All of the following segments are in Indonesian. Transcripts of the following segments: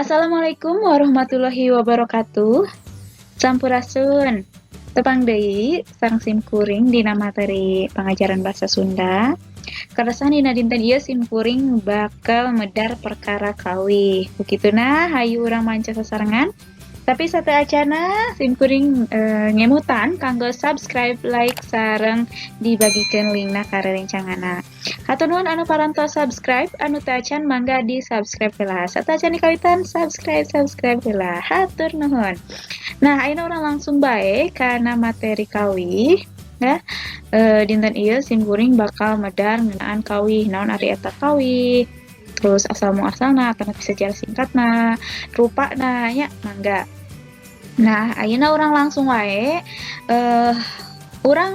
Assalamualaikum warahmatullahi wabarakatuh. Sampurasun. Tepang deui sang simkuring dina materi pangajaran bahasa Sunda. Karasan dina dinten ieu simkuring bakal medar perkara kawih. Begituna hayu urang manca sasarengan. Tapi sateacana simkuring ngemutan kanggo subscribe, like, sareng dibagikeun linkna ka rerencanganna. Hatur nuhun anu parantos subscribe, anu teu acan mangga di subscribe heula. Sateacan dikawitan subscribe heula. Hatur nuhun. Nah, ayeuna urang langsung bae kana materi kawih. Ya, dinten ieu simkuring bakal medar ngeunaan kawih. Naon ari eta kawih? Terus asal muasalna atau sejarah singkatna, rupana nya mangga. Nah, ayeuna urang langsung wae urang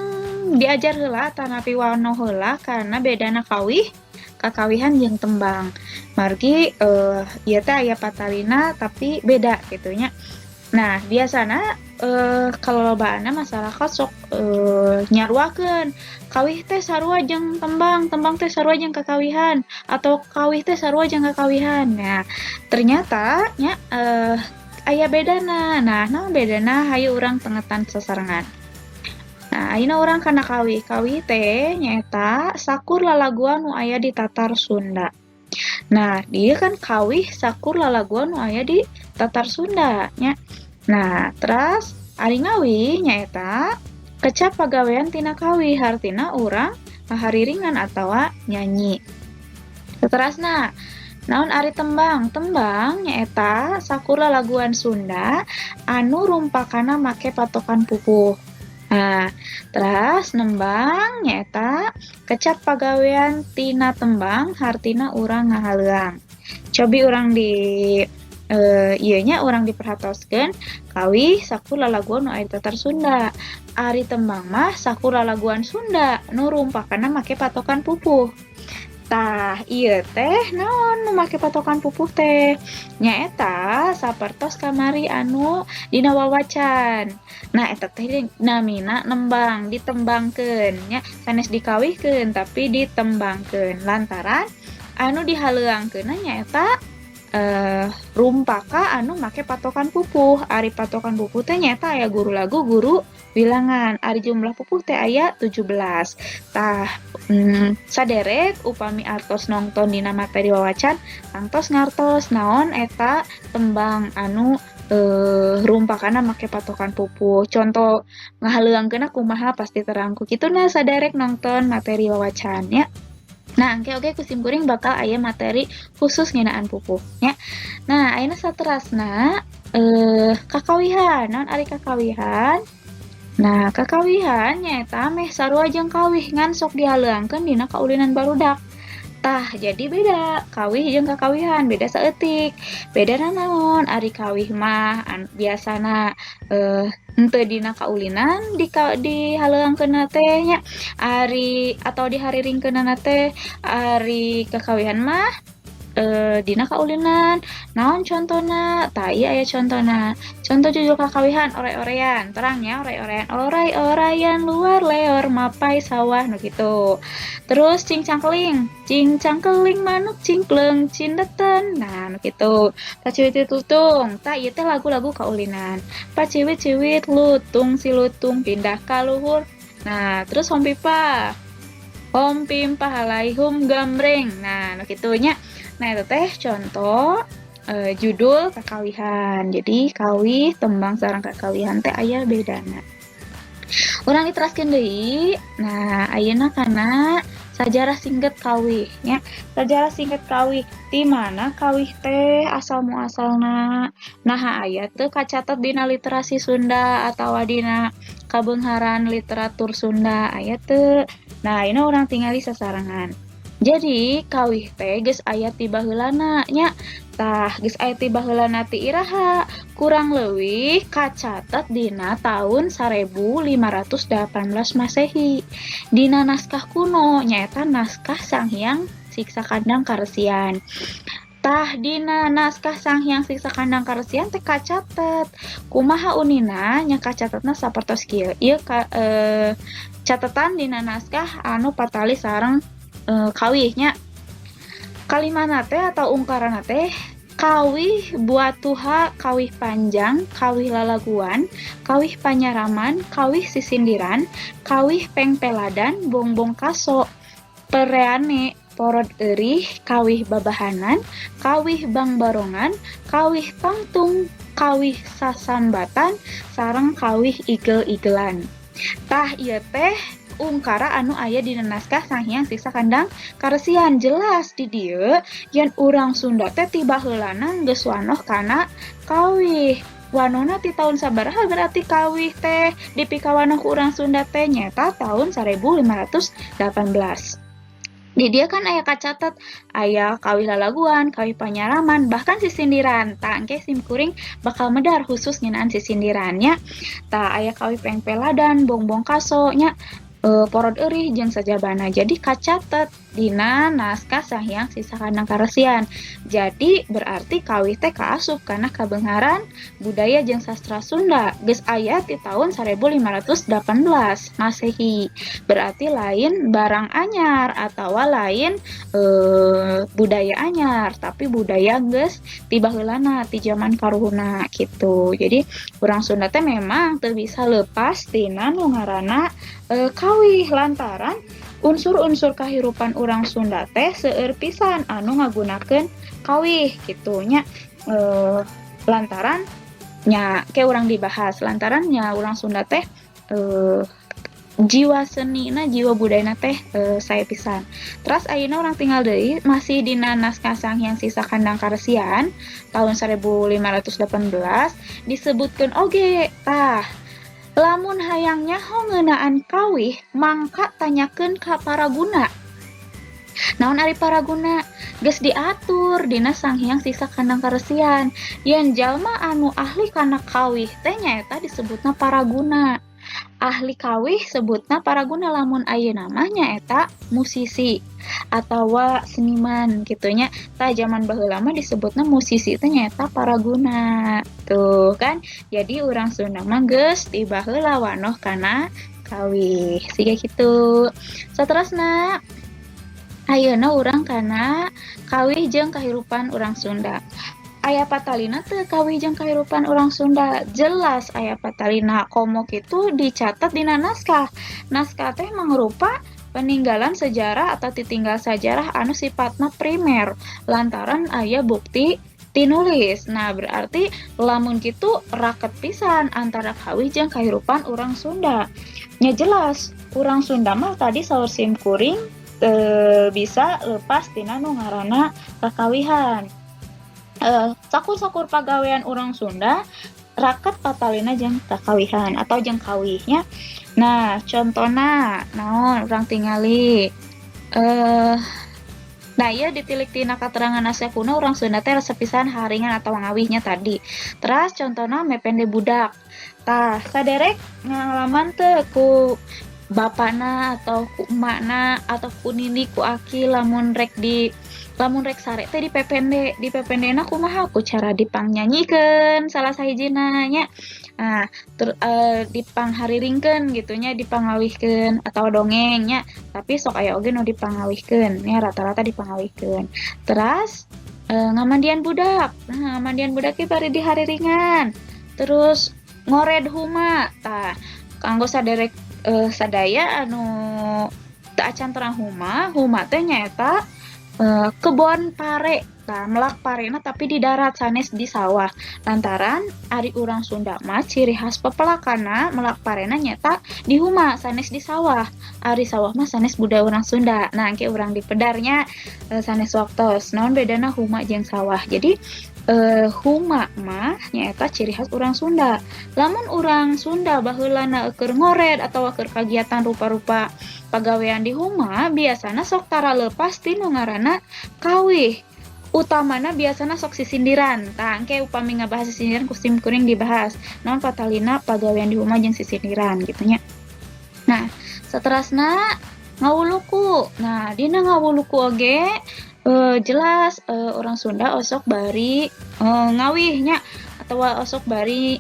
diajar heula tanapi wano heula karena bedana kawih kakawihan jeung tembang. Margi ieu teh aya patalina tapi beda gitu nya. Nah, biasana kalolobaanna masyarakat sok nyaruakeun kawih teh sarua jeung tembang, tembang teh sarua jeung kakawihan atau kawih teh sarua jeung kakawihan. Nah, ternyata nya aya bedana. Nah, naon bedana? Hayu urang tengetan sasarengan. Nah, ayeuna urang kana kawih. Kawih teh nyaeta sakur lalaguan nu aya di Tatar Sunda. Nah, dia kan kawih sakur lalaguan nu aya di Tatar Sunda nya. Nah, terus ari ngawi nyaeta kecap pagawean tina kawih, hartina urang ngahariringan atawa nyanyi. Saterasna, naon ari tembang? Tembang nyaeta sakur lalaguan Sunda anu rumpakana make patokan pupuh. Nah, terus nembang nyaeta kecap pagawean tina tembang hartina urang ngahaleuang. Cobi urang di ieu nya urang diperhatoskeun kawih sakur lalaguan nu aya di Tatar Sunda. Ari tembang mah sakur lalaguan Sunda nu rumpakana make patokan pupuh. Tah, ieu teh naon nu make patokan pupuh teh? Nyaeta sapertos kamari anu dina wawacan. Nah, eta teh namina nembang, ditembangkeun nya, sanes dikawihkeun tapi ditembangkeun lantaran anu dihaleuangkeunna nyaeta rumpaka anu make patokan pupuh. Ari patokan pupuh teh nyaeta aya guru lagu, guru bilangan. Ari jumlah pupuh teh aya 17. Tah, saderek upami artos nongton dina materi wawacan, tangtos ngartos naon eta tembang anu rumpakana make patokan pupuh. Contoh ngahaleuangkeunna kumaha pasti terangku. Kituna saderek nongton materi wawacan nya. Nah, oke kusimkuring bakal aya materi khusus ngeunaan pupuh nya. Nah, ayeuna saterasna kakawihan. Naon ari kakawihan? Nah, kakawihan nyaeta meh sarua jeung kawih ngan sok dihaleuangkeun dina kaulinan barudak. Tah, jadi beda kawih jeung kakawihan, beda saeutik. Bedana naon? Ari kawih mah biasana henteu dina kaulinan dihaleuangkeunna teh nya. Ari atau dihariringkeunna teh ari kakawihan mah dina kaulinan. Naon contona? Tah ieu aya contona. Contoh judul kakawihan ore-orean. Terangnya ore-orean. Oray-orayan luar leor mapai sawah nu kitu. Terus cingcangkeling. Cingcangkeling manuk cingkleng cindeten. Nah, nu kitu. Paciwit lutung. Tah ieu teh lagu-lagu kaulinan. Paciwit-ciwit lutung si lutung pindah ka luhur. Nah, terus hompipa. Hompim pahalaihum gambreng. Nah, nu kitu nya. Nah, itu teh contoh judul kakawihan. Jadi kawih, tembang sareng kakawihan teh aya bedana. Urang diteraskeun deui. Nah, ayeuna kana sajarah singkat kawih nya. Sajarah singkat kawih di mana kawih teh asal muasalna. Nah, aya teu kacatet dina literasi Sunda atawa dina kabeungharan literatur Sunda aya teu. Nah, ayeuna urang tingali sasarengan. Jadi kawih teh geus aya ti baheulana nya. Tah, geus aya ti baheulana ti iraha? Kurang leuwih kacatet dina taun 1518 Masehi. Dina naskah kuno nyaeta naskah Sanghyang Siksa Kandang Karesian. Tah, dina naskah Sanghyang Siksa Kandang Karesian teh kacatet. Kumaha unina nya kacatetna sapertos kieu. Ieu catetan dina naskah anu patali sareng kawihnya. Kalimana teh atau ungkaran teh kawih buat tuha, kawih panjang, kawih lalaguan, kawih panyaraman, kawih sisindiran, kawih pengpeladan, bongbong kaso, pereane, porod erih, kawih babahanan, kawih bangbarongan, kawih tangtung, kawih sasambatan, sareng kawih igel-igelan. Tah ieu teh ungkara anu aya dina naskah Sang Hyang Siksa Kandang Karesian. Jelas di dieu yen urang Sunda teh ti baheulana geus wanoh kana kawih. Wanona ti tahun sabaraha berarti kawih teh dipikawanoh ku urang Sunda teh nyata tahun 1518. Di dia kan aya kacatat aya kawih lalaguan, kawih panyaraman, bahkan sisindiran. Tah engke simkuring bakal medar khusus ngeunaan sisindirannya. Tah aya kawih pengpeladan, bongbong kaso nya porod eurih jeung sajabana. Jadi kacatet dina naskah Sang Hyang Siksa Kandang Karesian. Jadi berarti kawih teh kaasup kana kabeungaran budaya jeung sastra Sunda. Geus aya ti tahun 1518 Masehi. Berarti lain barang anyar atawa lain budaya anyar, tapi budaya geus ti baheulana ti zaman karuhuna gitu. Jadi urang Sunda teh memang teu bisa leupas tina nu ngaranna kawih lantaran unsur-unsur kahirupan urang Sunda teh seueur pisan anu ngagunakeun kawih gitu nya. Lantaran nya ke urang dibahas lantaran nya urang Sunda teh jiwa senina, jiwa budayana teh sae pisan. Terus ayeuna urang tinggal deui masih dina naskah Sang Hyang Siksa Kandang Karesian tahun 1518 disebutkeun oge tah lamun hayangnya ngeunaan kawih mangka tanyakeun ka paraguna. Naon ari paraguna? Geus diatur dina Sang Hyang Siksa Kandang Karesian. Yen jalma anu ahli kana kawih teh nyaeta disebutna paraguna. Ahli kawih sebutna paraguna, lamun ayeuna mah nyaeta musisi atawa seniman gitunya. Tah zaman baheula mah disebutna musisi teh nyaeta paraguna. Tuh kan. Jadi urang Sunda mah geus ti baheula wanoh kana kawih. Siga kitu. Saterusna ayeuna urang kana kawih jeung kahirupan urang Sunda. Aya patalina teu kawih jeung kahirupan urang Sunda. Jelas aya patalina. Komo kitu dicatat dina naskah. Naskah teh mangrupa peninggalan sejarah atau titinggal sejarah anu sifatna primer lantaran aya bukti tinulis. Nah, berarti lamun kitu raket pisan antara kawih jeung kahirupan urang Sunda. Nya jelas urang Sunda mah tadi saur simkuring bisa lepas tina nu ngaranna kakawihan. Sakur-sakur pagawean urang Sunda raket patalina jeung kakawihan atau jeung kawihnya. Nah, contona naon urang tingali nah ieu ditilik tina katerangan naskah kuno urang Sunda teh resep pisan haringan atau ngawihnya tadi. Terus contona mepende budak. Tah saderek ngalaman teu ku bapana atau ku emakna atau ku nini ku aki lamun rek sare teh di pependena kumaha ku cara dipangnyanyiikeun salah sahijina nya. Nah, dipanghariringkeun gitu nya, dipangawihkeun atau dongengnya. Tapi sok aya oge nu dipangawihkeun nya, rata-rata dipangawihkeun. Terus ngamandian budak. Nah, ngamandian budak ge bari dihariringan. Terus ngored huma. Tah, kanggo saderek sadaya anu teu acan terang huma teh nyaeta kebon pare. Nah, melak parena tapi di darat sanes di sawah. Lantaran ari urang Sunda mah ciri khas pepelakana melak parena nyata di huma sanes di sawah. Ari sawah mah sanes budaya urang Sunda. Nah, engke urang di pedarnya sanes waktos. Naon bedana huma jeung sawah. Jadi huma mah nyaeta ciri khas urang Sunda. Lamun urang Sunda baheulana keur ngored atau keur kagiatan rupa-rupa pagawean di huma biasana sok tara leupas ti nu ngaranna kawih. Utamana biasana sok sisindiran. Tah engke upami ngabahas sisindiran ku simkuring dibahas. Naon patalina pagawean di huma jeung sisindiran gitu nya. Nah, saterusna ngawuluku. Nah, dina ngawuluku oge jelas orang Sunda osok bari ngawihnya atau osok bari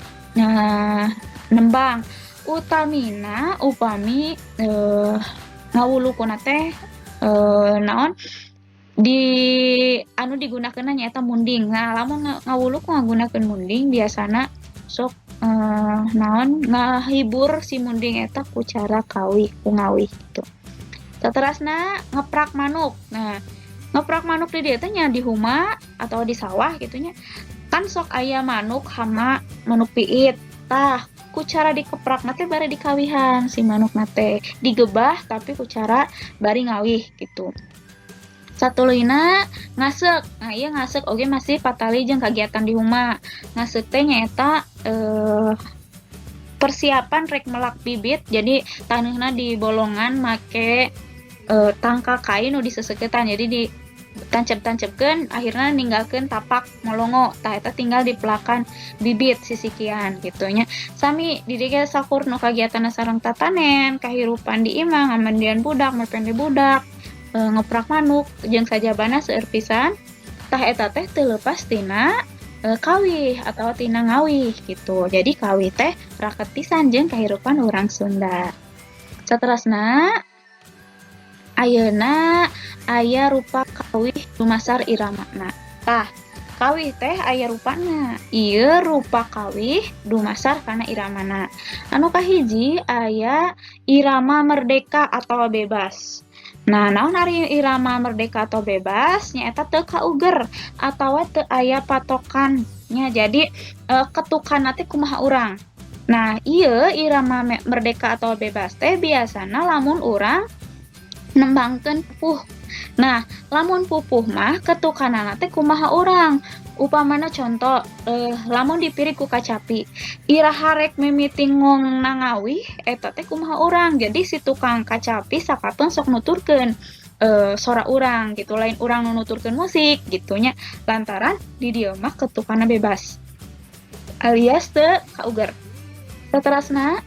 nembang. Utamina upami ngawulukuna teh naon di anu digunakeunna nyaeta munding. Nah, lamun ngawulu ku ngagunakeun munding biasana sok naon ngahibur si munding eta ku cara kawih ku ngawih gitu. Saterasna ngeprak manuk. Nah, ngeprak manuk di dieu teh nya di huma atau di sawah gitu nya. Kan sok aya manuk hama manuk piit. Tah, ku cara dikeprakna teh bari dikawihan si manukna teh. Digebah tapi ku cara bari ngawih gitu. Satuluyna ngasek. Nah, ieu ngasek oge masih patali jeung kagiatan di huma. Ngasek teh nyaeta persiapan rek melak bibit. Jadi taneuhna di bolongan make tangka kain nu diseseuketan. Jadi di tancep-tancepkeun akhirna ninggalkeun tapak molongo. Tah eta tinggal dipelakan bibit sisikian gitu nya. Sami di dieu sakur nu kagiatanna sareng tatanen, kahirupan di imah, ngamandian budak, mepende budak, ngeprak manuk jeung sajabana seueur pisan. Tah eta teh teu leupas tina kawih atau tina ngawih gitu. Jadi kawih teh raket pisan jeung kahirupan urang Sunda. Saterasna ayeuna aya rupa kawih dumasar iramana. Tah, kawih teh aya rupana. Ieu rupa kawih dumasar kana iramana. Anu kahiji aya irama merdeka atau bebas. Nah, naon ari irama merdeka atau bebas nyaeta teu kauger atawa teu aya patokannya. Jadi ketukanna teh kumaha urang. Nah, ieu irama merdeka atau bebas teh biasana lamun urang nembangkeun pupuh. Nah, lamun pupuh mah ketukanana teh kumaha urang. Upamana contoh, lamun dipirik ku kacapi, iraha rek mimiti ngongna ngawih eta teh kumaha urang. Jadi si tukang kacapi sakapeung sok nuturkeun sora urang gitu, lain urang nu nuturkeun musik gitunya. Lantaran di dieu mah ketukanna bebas. Alias teu kauger. Saterasna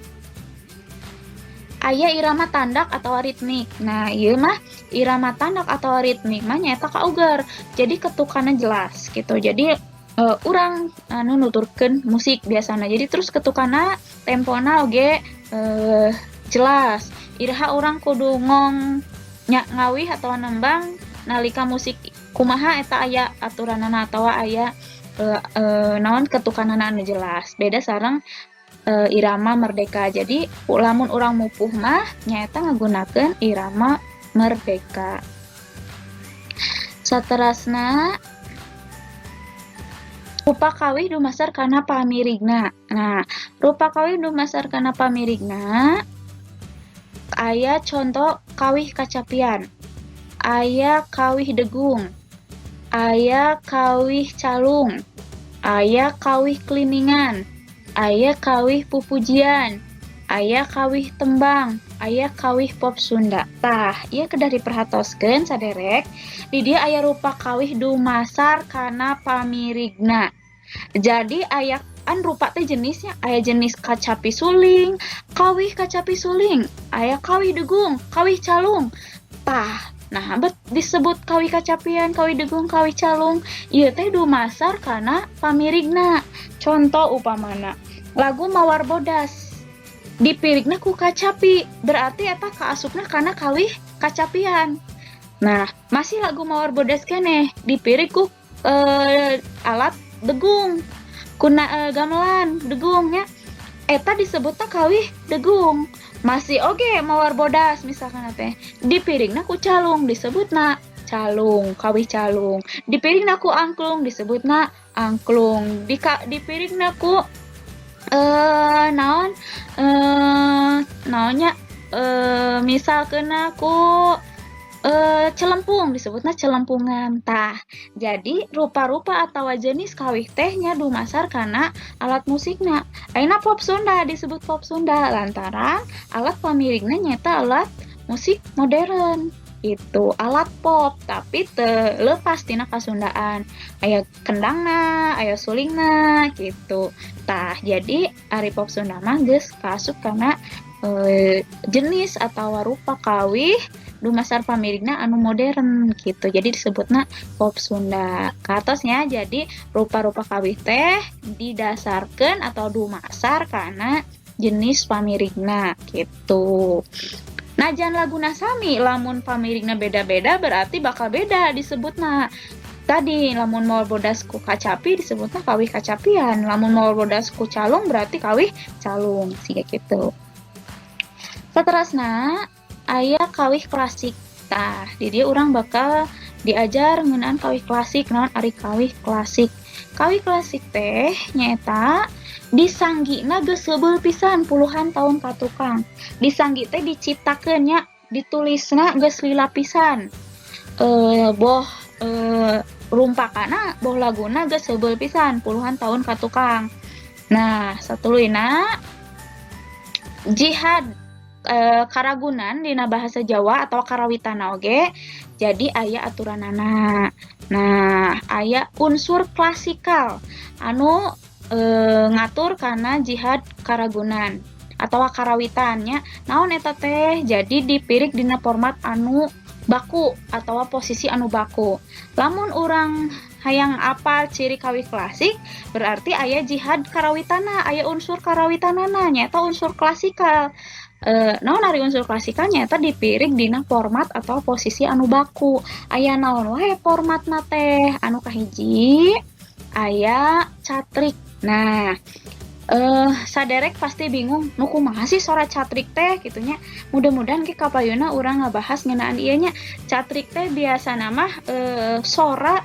aya irama tandak atau ritmik. Nah, ieu mah irama tandak atau ritmik mah nyaeta kauger. Jadi ketukanna jelas gitu. Jadi urang anu nuturkeun musik biasana. Jadi terus ketukanna tempona oge jelas. Iraha urang kudu ngong ngawih atau nembang nalika musik kumaha eta aya aturanana atawa aya naon ketukanana anu jelas. Beda sareng irama merdeka. Jadi lamun urang mupuh mah nyaeta ngagunakeun irama merdeka. Saterasna rupa kawih dumasar kana pamirigna. Nah, rupa kawih dumasar kana pamirigna aya contoh kawih kacapian, aya kawih degung, aya kawih calung, aya kawih kliningan, aya kawih pupujian, aya kawih tembang, aya kawih pop Sunda. Tah, ieu kedah diperhatoskeun saderek, di dieu aya rupa kawih dumasar kana pamirigna. Jadi aya an rupa teh jenisnya aya jenis kacapi suling, kawih kacapi suling, aya kawih degung, kawih calung. Tah, nah bet disebut kawih kacapian, kawih degung, kawih calung, ieu teh dumasar kana pamirigna. Contoh upamana lagu Mawar Bodas dipirigna ku kacapi, berarti eta kaasupna kana kawih kacapian. Nah, masih lagu Mawar Bodas keneh dipirig ku alat degung, kuna gamelan degungnya eta disebutna kawih degung. Masih oge Mawar Bodas misalkan teh dipiringna ku calung disebutna calung, kawih calung. Dipiringna ku angklung disebutna angklung. Dipiringna ku naonnya misalkeun aku celempung disebutna celempungan. Tah, jadi rupa-rupa atau jenis kawih teh nya dumasar kana alat musikna. Ayeuna pop Sunda disebut pop Sunda lantaran alat pamirigna nyaeta alat musik modern. Itu alat pop tapi teu leupas tina kasundaan. Aya kendangna, aya sulingna gitu. Tah, jadi ari pop Sunda mah geus kaasup kana jenis atau rupa kawih dumasar pamirigna anu modern gitu. Jadi disebutna pop Sunda. Katosnya jadi rupa-rupa kawih teh didasarkeun atau dumasar kana jenis pamirigna gitu. Najan laguna sami, lamun pamirigna beda-beda berarti bakal beda disebutna. Tadi lamun mau bodas ku kacapi disebutnya kawih kacapian, lamun mau bodas ku calung berarti kawih calung, siga gitu. Saterasna aya kawih klasik. Tah, di dia urang bakal diajar ngeunaan kawih klasik, naon ari kawih klasik. Kawih klasik teh nyaeta disanggina geus heubeul pisan puluhan tahun ka tukang. Disanggi teh diciptakeun nya, ditulisna geus lila pisan. Boh rumpakana boh laguna geus heubeul pisan puluhan tahun ka tukang. Nah, satuluina jihad karagunan dina bahasa Jawa atau karawitana oge jadi aya aturanana. Nah, aya unsur klasikal anu ngatur kana jihad karagunan atau karawitannya. Naon eta teh? Jadi dipirik dina format anu baku atau posisi anu baku. Lamun urang hayang apal ciri kawih klasik berarti aya jihad karawitana, aya unsur karawitanana nyaeta unsur klasikal. Naon ari unsur klasikal nyaeta dipirik dina format atau posisi anu baku. Aya naon wae formatna teh? Anu kahiji aya catrik. Nah, saderek pasti bingung nu kumaha sih sora catrik teh gitunya. Mudah-mudahan ke kapayuna urang ngabahas ngeunaan ieu nya. Catrik teh biasana mah sora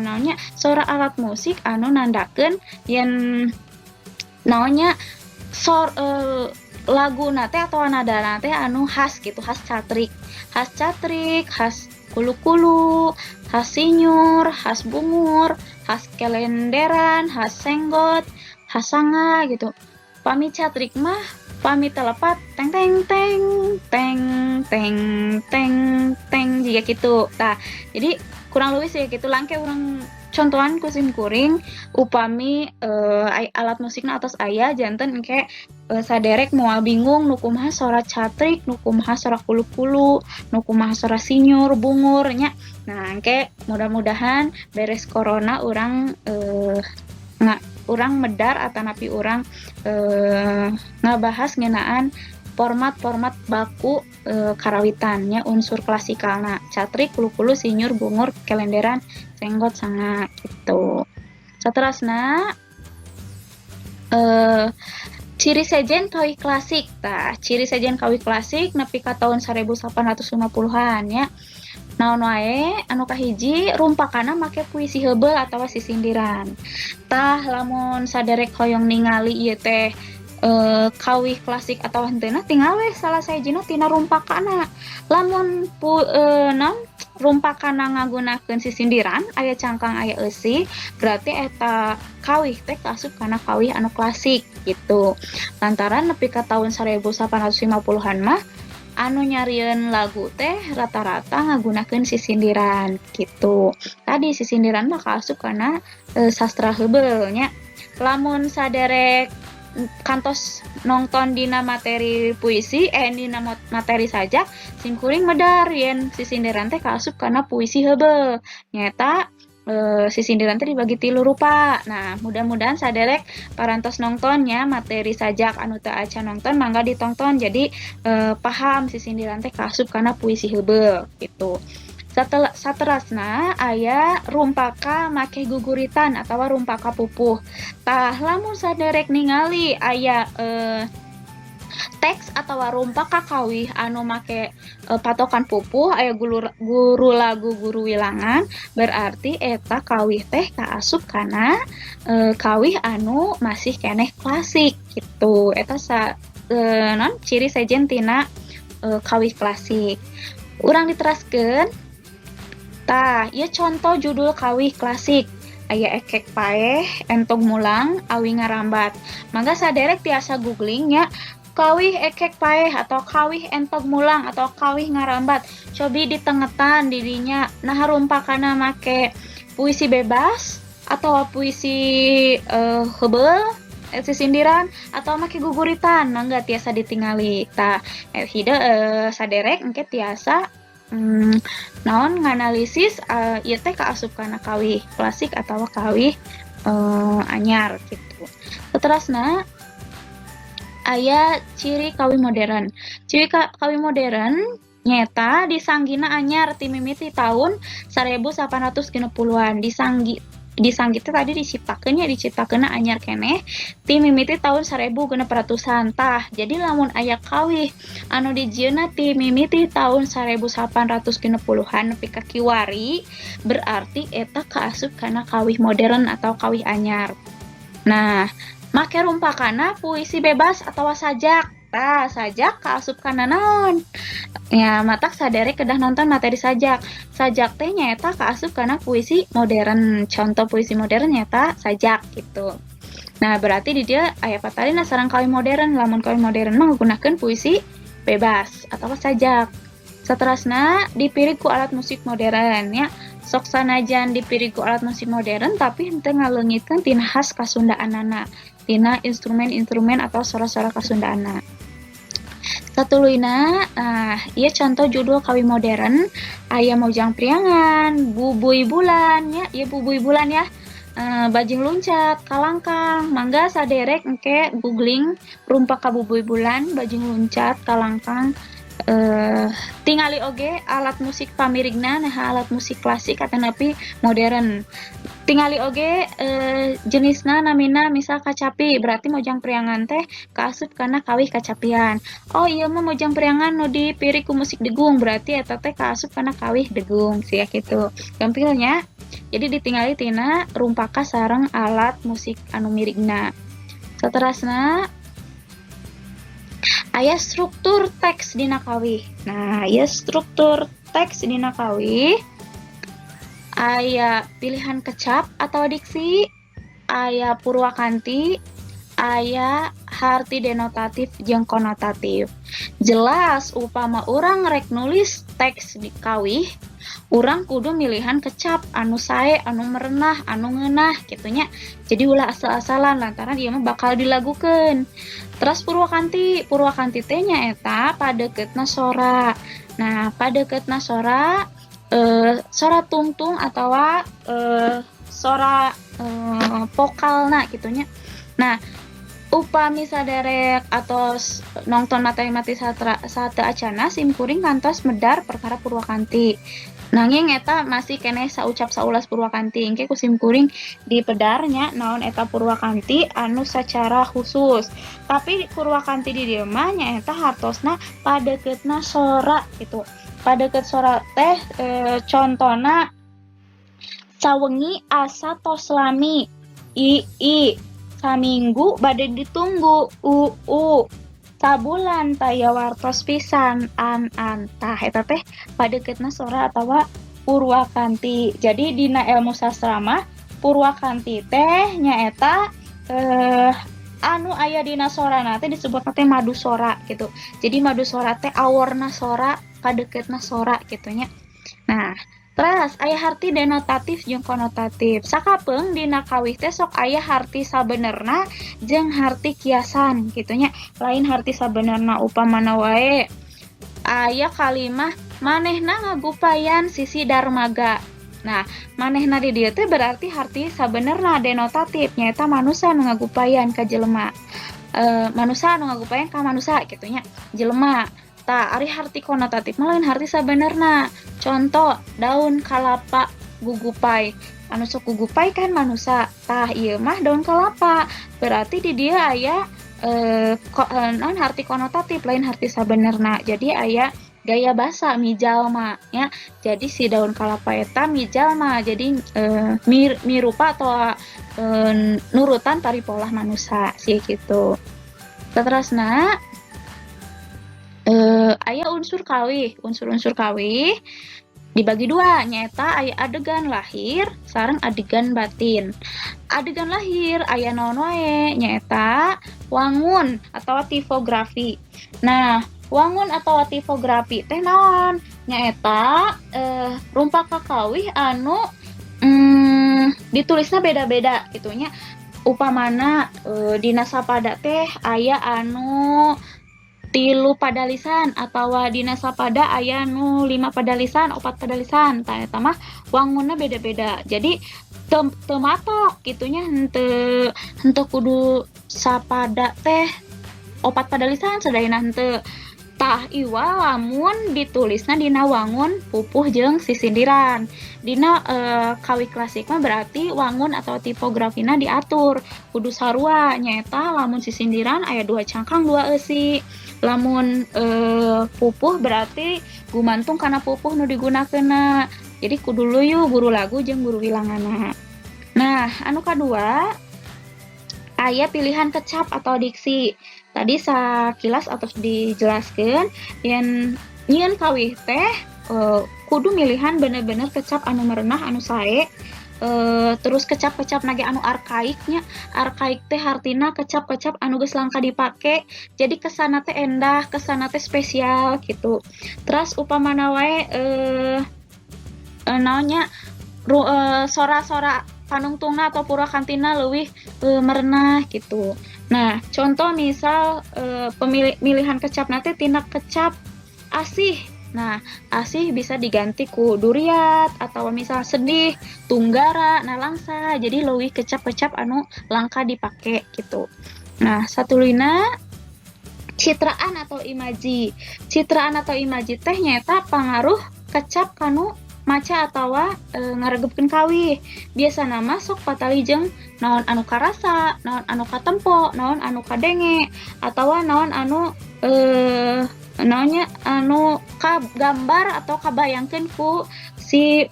naonnya sora alat musik anu nandakeun yen naonnya laguna teh atau nadana teh anu khas gitu, khas catrik, khas kulu-kulu, khas sinyur, khas bungur, khas kelenderan, khas senggot, khas sanga gitu. Pami catrik mah pami telepat teng teng teng teng teng teng teng jika gitu. Tah, jadi kurang lebih sih gitu langke urang contohan kusim kuring upami alat musikna atas aya janten engke saderek moal bingung nu kumaha sora catrik, nu kumaha sora kulu-kulu, nu kumaha sora sinyur, bungur nya. Nah, engke mudah-mudahan beres corona urang urang medar atanapi urang ngabahas ngeunaan format-format baku karawitannya unsur klasikalna catrik, kulu-kulu, sinyur, bungur, kelenderan, senggot, sanga gitu. Saterasna ciri sejen kawih klasik. Tah, ciri sejen kawih klasik nepi ka tahun 1850-an ya. Naon wae anu kahiji rumpakana make puisi heubeul atawa sisindiran. Tah, lamun saderek hoyong ningali ieu teh kawih klasik atau henteu tinggal we salah sajina tina rumpakana. Lamun rumpakana ngagunakeun sisindiran aya cangkang aya eusi berarti eta kawih teh kaasup kana kawih anu klasik gitu. Lantaran nepi ka tahun 1850-an mah anu nyarieun lagu teh rata-rata ngagunakeun sisindiran gitu. Tadi sisindiran mah kaasup kana sastra heubeul nya. Lamun saderek kantos nonton dina materi puisi dina materi sajak simkuring medar yen sisindiran teh kaasup kana puisi heubeul nyata sisindiran teh dibagi 3 rupa. Nah, mudah-mudahan saderek parantos nontonnya materi sajak anu teu acan nonton mangga ditonton jadi paham sisindiran teh kaasup kana puisi heubeul gitu. Saterasna aya rumpaka make guguritan atau rumpaka pupuh. Tah, lamun saderek ningali aya teks atau rumpaka kawih anu make patokan pupuh aya guru lagu guru wilangan berarti eta kawih teh kaasup kana kawih anu masih keneh klasik gitu. Eta ciri sejen tina kawih klasik. Urang diteraskeun. Tah, ieu contoh judul kawih klasik. Aya ekek paeh, entog mulang, awi ngarambat. Mangga saderek tiasa googling nya kawih ekek paeh atau kawih entog mulang atau kawih ngarambat. Cobi ditengetan dirinya nah rumpakana make puisi bebas atau puisi heubeul sisindiran atau make guguritan mangga tiasa ditingali. Tah, saderek engke tiasa naon nganalisis ieu teh kaasup kana kawih klasik atau kawih anyar gitu. Saterasna aya ciri kawih modern. Kawih modern nyata disanggina anyar ti mimiti tahun 1860-an disanggi teh tadi diciptakeun anyar keneh ti mimiti tahun 1600-an tah. Jadi lamun aya kawih anu dijieunna ti mimiti tahun 1860-an nepi ka kiwari berarti eta kaasup kana kawih modern atau kawih anyar. Nah, make rumpakana puisi bebas atawa sajak. Tah, sajak kaasup kana naon? Ya, matak sadere kedah nonton materi sajak. Sajak teh nyaeta kaasup kana puisi modern. Contoh puisi modern nyaeta sajak gitu. Nah, berarti di dia aya patalina sareng kawih modern. Lamun kawih modern mah nggunakeun puisi bebas atawa sajak. Saterasna dipirig ku alat musik modern ya. Sok sanajan dipirig ku alat musik modern tapi henteu ngaleungitkeun tina khas Kasundaanana, tina instrumen-instrumen atau sora-sora Kasundaanna. Satuluyna, ieu contoh judul kawih modern aya Mojang Priangan, Bubuy Bulan ya, ieu Bubuy Bulan ya. Bajing Luncat, Kalangkang, mangga saderek engke googling rumpaka Bubuy Bulan, Bajing Luncat, Kalangkang. Tingali oge alat musik pamirigna nah alat musik klasik ataupun modern. Tingali oge jenisna namina misal kacapi berarti Mojang Priangan teh kaasup kana kawih kacapian. Oh iya mah Mojang Priangan nu dipirig ku musik degung berarti eta teh kaasup kana kawih degung sia kitu. Gampilnya. Jadi ditingali tina rumpaka sareng alat musik anu mirigna. Saterasna aya struktur teks dina kawih. Nah, ieu struktur teks dina kawih aya pilihan kecap atau diksi, aya purwakanti, aya harti denotatif jeung konotatif. Jelas upama urang rek nulis teks di kawih, urang kudu milihan kecap anu sae, anu merenah, anu ngeunah gitunya. Jadi ulah asal-asalan lantaran ieu mah bakal dilagukeun. Terus purwakanti teh nyaeta padeuketna sora. Nah, padeuketna sora sora tungtung atawa sora vokalna gitunya. Nah, upami saderek atau nongton materi sateu acana simkuring kantos medar perkara purwakanti. Nanging eta masih keneh saucap saulas purwakanti engke ku simkuring di pedarnya naon eta purwakanti anu sacara khusus. Tapi purwakanti di dieu mah nyaeta hartosna padeuketna sora gitu. Padeukeut sora teh contona sawengi asa tos lami i saminggu bade ditunggu sabulan taya wartos pisan an tah eta teh padeuketna sora atawa purwakanti. Jadi dina ilmu sastra mah purwakanti teh nyaeta anu aya dina sorana teh disebutna teh madu sora gitu. Jadi madu sora teh aworna sora padeuketna sora gitu nya. Nah, terus aya harti denotatif jeung konotatif. Sakapeung dina kawih teh sok aya harti sabenerna jeung harti kiasan kitu nya. Lain harti sabenerna upamana wae aya kalimah manehna ngagupayan sisi darmaga. Nah, manehna di dieu teh berarti harti sabenerna denotatif nyaeta manusa nu ngagupayan ka jelema. Manusa nu ngagupayan ka manusa kitu nya. Jelema. Tah, ari harti konotatif mah lain harti sabenerna. Contoh, daun kalapa gugupai. Anu sok gugupai kan manusa. Tah, ieu mah daun kalapa. Berarti di dia aya non harti konotatif lain harti sabenerna. Jadi aya gaya basa mijalma ya. Jadi si daun kalapa eta mijalma. Jadi mirupa atau nurutan paripolah manusa sih gitu. Saterasna aya unsur kawih dibagi dua nyaeta aya adegan lahir sareng adegan batin. Adegan lahir aya naon wae nyaeta wangun atau tipografi. Nah, wangun atau tipografi teh naon nyaeta rumpaka kawih anu ditulisna beda-beda gitunya. Upamana dina sapada teh aya anu 3 padalisan atau dina sapada aya nu 5 padalisan 4 padalisan tah eta mah wangunna beda-beda. Jadi teu matok gitunya henteu kudu sapada teh opat pada lisan sadayana henteu. Tah iwa lamun ditulisna dina wangun pupuh jeung sisindiran. Dina kawi klasik mah berarti wangun atau tipografina diatur. Kudu sarua nyaeta lamun sisindiran aya 2 cangkang 2 eusi. Lamun pupuh berarti gumantung kana pupuh nu digunakeunna. Jadi kudu luyu guru lagu jeung guru wilangana. Nah, anu kadua aya pilihan kecap atau diksi. Tadi sakilas atau dijelaskan yen nyieun kawih teh kudu milihan bener-bener kecap anu merenah anu sae. Terus kecap-kecap nage anu arkaiknya. Arkaik teh artina kecap-kecap anu geus langka dipake. Jadi kesana teh endah, kesana teh spesial gitu. Terus upamana wae naonnya sora-sora panungtungna atau purwakantina leuwih merenah gitu. Nah, contoh misal pemilihan kecap nanti tina kecap asih. Nah, asih bisa diganti ku duriat atau misal sedih, tunggara, nah langsa. Jadi leuwih kecap-kecap anu langka dipake gitu. Nah, satulina citraan atau imaji. Citraan atau imaji teh nyaeta pangaruh kecap kanu maca atawa ngaregepkeun kawih. Biasana mah sok patali jeung naon anu karasa, naon anu katempo, naon anu kadenge, atawa naon anu naonnya anu kagambar atau kabayangkeun ku si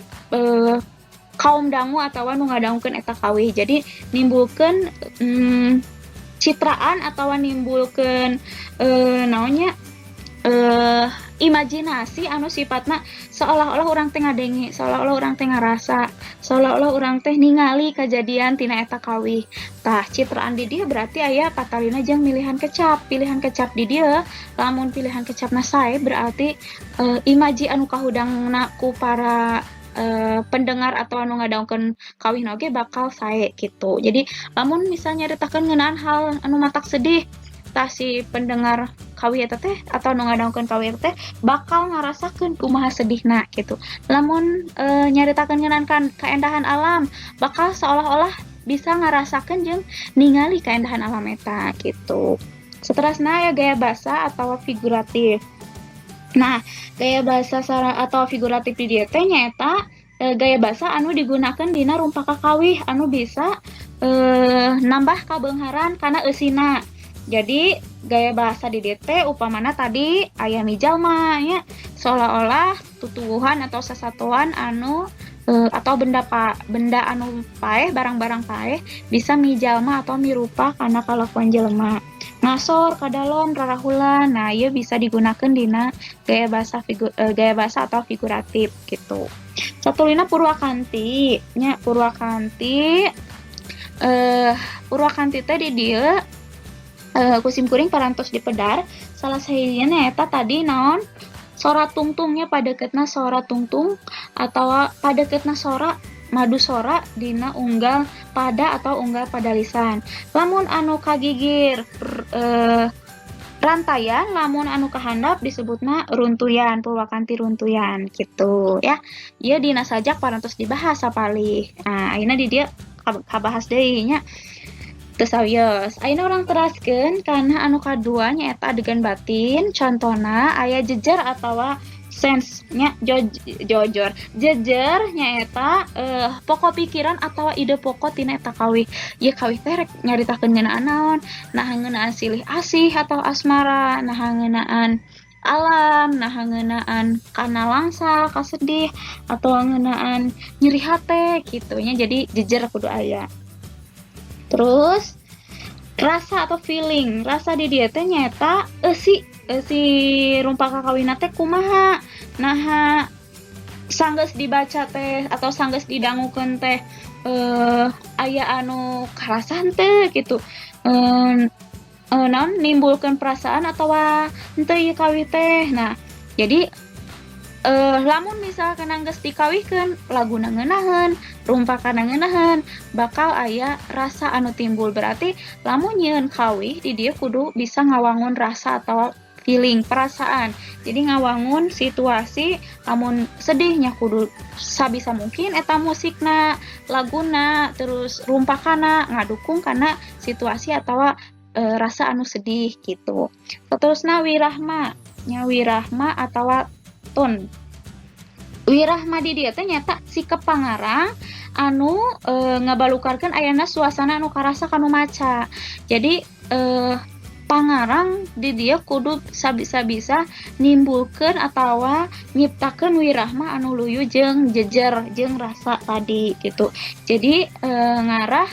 kaum dangu atawa nu ngadangukeun eta kawih. Jadi nimbulkeun citraan atawa nimbulkeun naonnya imajinasi anu sifatna seolah-olah orang teh ngadenge, seolah-olah orang teh ngarasa, seolah-olah orang teh ningali kejadian tina eta kawih. Tah, citraan di dieu berarti aya patalina jeung milihan kecap. Pilihan kecap di dieu, lamun pilihan kecapna sae berarti imaji anu kahudangna ku para pendengar atau anu ngadangukeun kawih oge bakal sae gitu. Jadi lamun misalnya nyaritakeun ngeunaan hal anu matak sedih, tah si pendengar kawih eta teh atau nu ngadangukeun kawih eta teh bakal ngarasakeun kumaha sedihna gitu. Lamun nyaritakeun ngeunaan kaendahan alam, bakal seolah-olah bisa ngarasakeun jeung ningali kaendahan alam eta gitu. Saterusna ya gaya basa atau figuratif. Nah, gaya basa atau figuratif di dieu teh nyaeta gaya basa anu digunakeun dina rumpaka kawih anu bisa nambah kabeungharan kana eusina. Jadi gaya bahasa di DT upamana tadi aya mijalma nya seolah-olah tutuwuhan atau sasatuan anu atau benda anu paeh, barang-barang paeh bisa mijalma atau mirupa kana kalakuan jelema. Ngasor kadalom rarahulan. Nah, ieu bisa digunakeun dina gaya bahasa atau figuratif gitu. Satulina purwakanti nya purwakanti teh di dieu kusim kuring parantos dipedar salah sahijina nyaeta tadi naon sora tungtungnya padeukeutna sora tungtung atau padeukeutna sora madu sora dina unggal pada atau unggal pada lisan. Lamun anu kagigir rantaian, lamun anu kahandap disebutna runtuyan, purwakanti runtuyan gitu ya. Ieu dina sajak parantos dibahas sapalih. Nah, ayeuna di dieu kabahas deui nya. Terus sawios, ayeuna urang teraskeun kana anu kadua nyaeta adegan batin. Contona aya jejer atawa sense nya jojor. Jejer nyaeta pokok pikiran atawa ide pokok tina eta kawih. Ieu kawih teh rek nyaritakeun ngeunaan naon? Nah, ngeunaan silih asih atau asmara, nah ngeunaan alam, nah ngeunaan kana langsa, kasedih atau ngeunaan nyeri hate kitu nya. Jadi jejer kudu aya. Terus rasa atau feeling, rasa di dieu teh nyaeta si rumpaka kawina teh kumaha. Nah, sanggeus dibaca teh atau sanggeus didangukeun teh aya anu karasan teh gitu. Naon nimbulkeun perasaan atawa henteu ieu kawih teh. Nah, jadi lamun misalkan geus dikawihkeun laguna ngeunaheun, rumpakana ngeunaheun, bakal aya rasa anu timbul. Berarti lamun nyieun kawih di dieu kudu bisa ngawangun rasa atau feeling, perasaan. Jadi ngawangun situasi, lamun sedihnya kudu sabisa mungkin eta musikna, laguna, terus rumpakana ngadukung kana situasi atawa rasa anu sedih gitu. Saterusna wirahma atawa tun. Wirahma di dieu teh nyata sikep pangarang anu ngabalukarkeun ayana suasana anu karasa kanu maca. Jadi pangarang di dia kudu sabisa-bisa nimbulkeun atawa nyiptakeun wirahma anu luyu jeung jejer jeung rasa tadi gitu. Jadi ngarah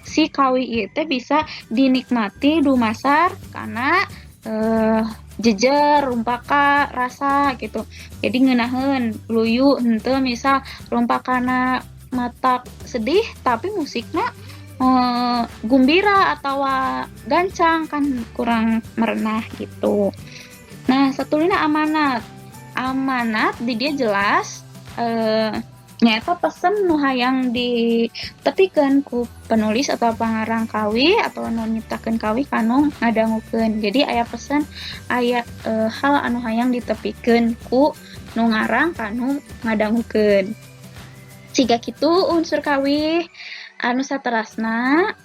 si kawi ieu teh bisa dinikmati dumasar kana jejer rumpaka rasa gitu. Jadi ngeunaheun luyu henteu misal rumpakana matak sedih tapi musikna gumbira atau gancang kan kurang merenah gitu. Nah, satulina amanat di dia jelas nyaeta pesen nu hayang ditepikeun ku penulis atau pangarang kawi atau nu nyiptakeun kawi kanu ngadangukeun. Jadi aya pesen aya hal anu hayang ditepikeun ku nu ngarang kanu ngadangukeun. Siga kitu unsur kawi anu saterasna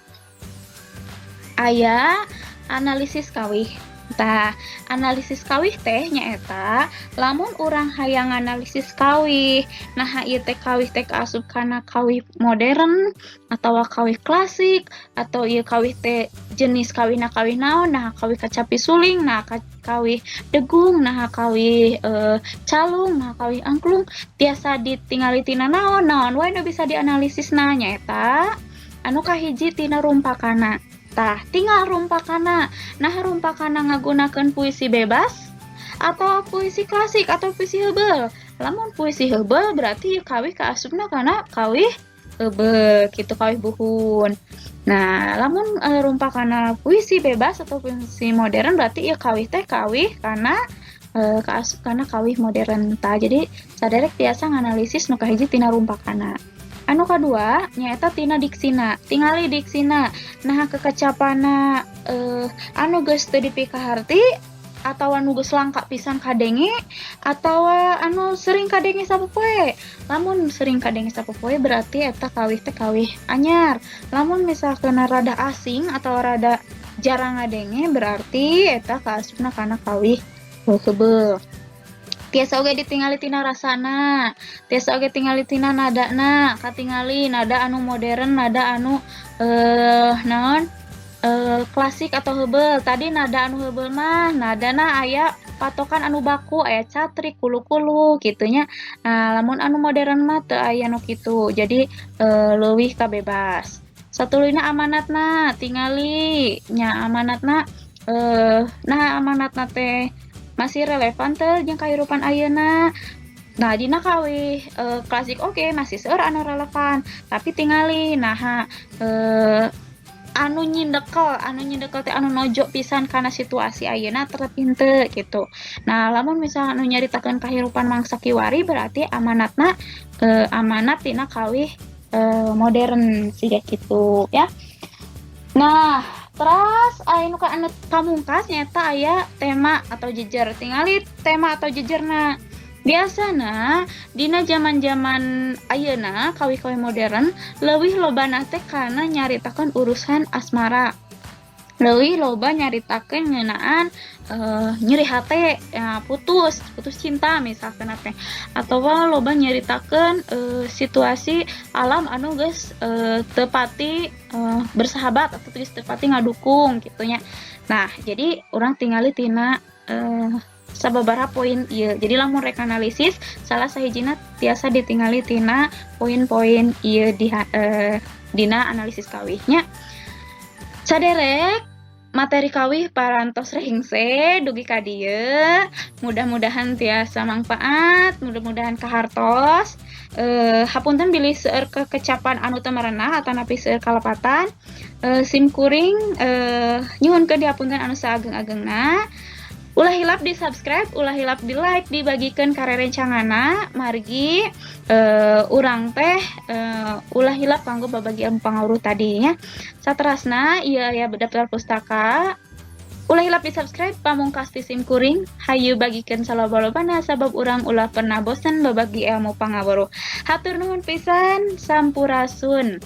aya analisis kawih. Tah, analisis kawih teh nyaeta lamun urang hayang analisis kawih. Nah, ieu teh kawih teh kaasup kana kawih modern atawa kawih klasik atau ieu kawih teh jenis kawihna kawih naon? Nah, kawih kacapi suling, nah kawih degung, nah kawih calung, nah kawih angklung tiasa ditingali tina naon wae nu bisa dianalisisna nyaeta anu kahiji tina rumpakana. Tah, tinggal rumpakana. Nah, rumpakana ngagunakeun puisi bebas atau puisi klasik atau puisi heubeul. Lamun puisi heubeul berarti kawih kaasupna kana kawih heubeul kitu kawih buhun. Nah, lamun rumpakana puisi bebas atau puisi modern berarti ieu kawih teh kawih kana kaasup kana kawih modern tah. Jadi saderek tiasa nganalisis nu kahiji tina rumpakana. Anu kadua nyaeta tina diksina. Tingali diksina. Nah, kekecapana anu geus teu dipikaharti atawa anu geus langka pisan kadenge atawa anu sering kadenge sapopoe. Lamun sering kadenge sapopoe berarti eta kawih teh kawih anyar. Lamun misalkeun rada asing atau rada jarang ngadenge berarti eta kaasupna kana kawih heubeul. Tiasa oge ditingali tina rasana, tiasa oge tingali tina nadana, katingali nada anu modern, nada anu naon klasik atau heubeul. Tadi nada anu heubeul mah nadana aya patokan anu baku, aya catrik, kulu-kulu gitunya. Nah, lamun anu modern mah teu aya nu kitu. Jadi leuwih kabebas. Satulina amanatna tingali nya amanatna nah amanatna teh masih relevan teh jeung kahirupan ayeuna. Nah, dina kawih klasik oke masih seueur anu relevan, tapi tingali nah anu nyindekel teh anu nojo pisan kana situasi ayeuna terlebih teu gitu. Nah, lamun misalnya anu nyaritakeun kahirupan mangsa kiwari berarti amanatna amanat tina kawih modern siga kitu ya. Nah, terus anu pamungkas nyata aya tema atau jejer. Tingali tema atau jejerna. Biasana dina zaman-zaman ayeuna kawih-kawih modern leuwih lobana teh kana nyaritakeun urusan asmara. Leuwih loba nyaritakeun ngeunaan nyeri hate, ya, putus cinta misalkan teh. Atawa loba nyaritakeun situasi alam anu geus teu pati bersahabat atau geus teu pati ngadukung kitu nya. Nah, jadi urang tingali tina sababaraha poin ieu. Jadi lamun rek analisis salah sahijina tiasa ditingali tina poin-poin ieu dina analisis kawihnya. Saderek materi kawih parantos rehingse dugi ka dieu. Mudah-mudahan tiasa manfaat, mudah-mudahan kahartos. Hapunten bilih seueur kekecapan anu teu marenah atanapi seueur kalepatan. Sim kuring nyuhunkeun dihapunten anu saageng-agengna. Ulah hilap di subscribe, ulah hilap di like, dibagikeun ka rerencangana, margi urang teh ulah hilap kanggo babagi pangawruh tadinya. Saterasna ieu aya daftar pustaka. Ulah hilap di subscribe, pamungkas ti sim kuring, hayu bagikeun saloba-lobana sabab urang ulah pernah bosen babagi ilmu pangawruh. Hatur nuhun pisan, sampurasun.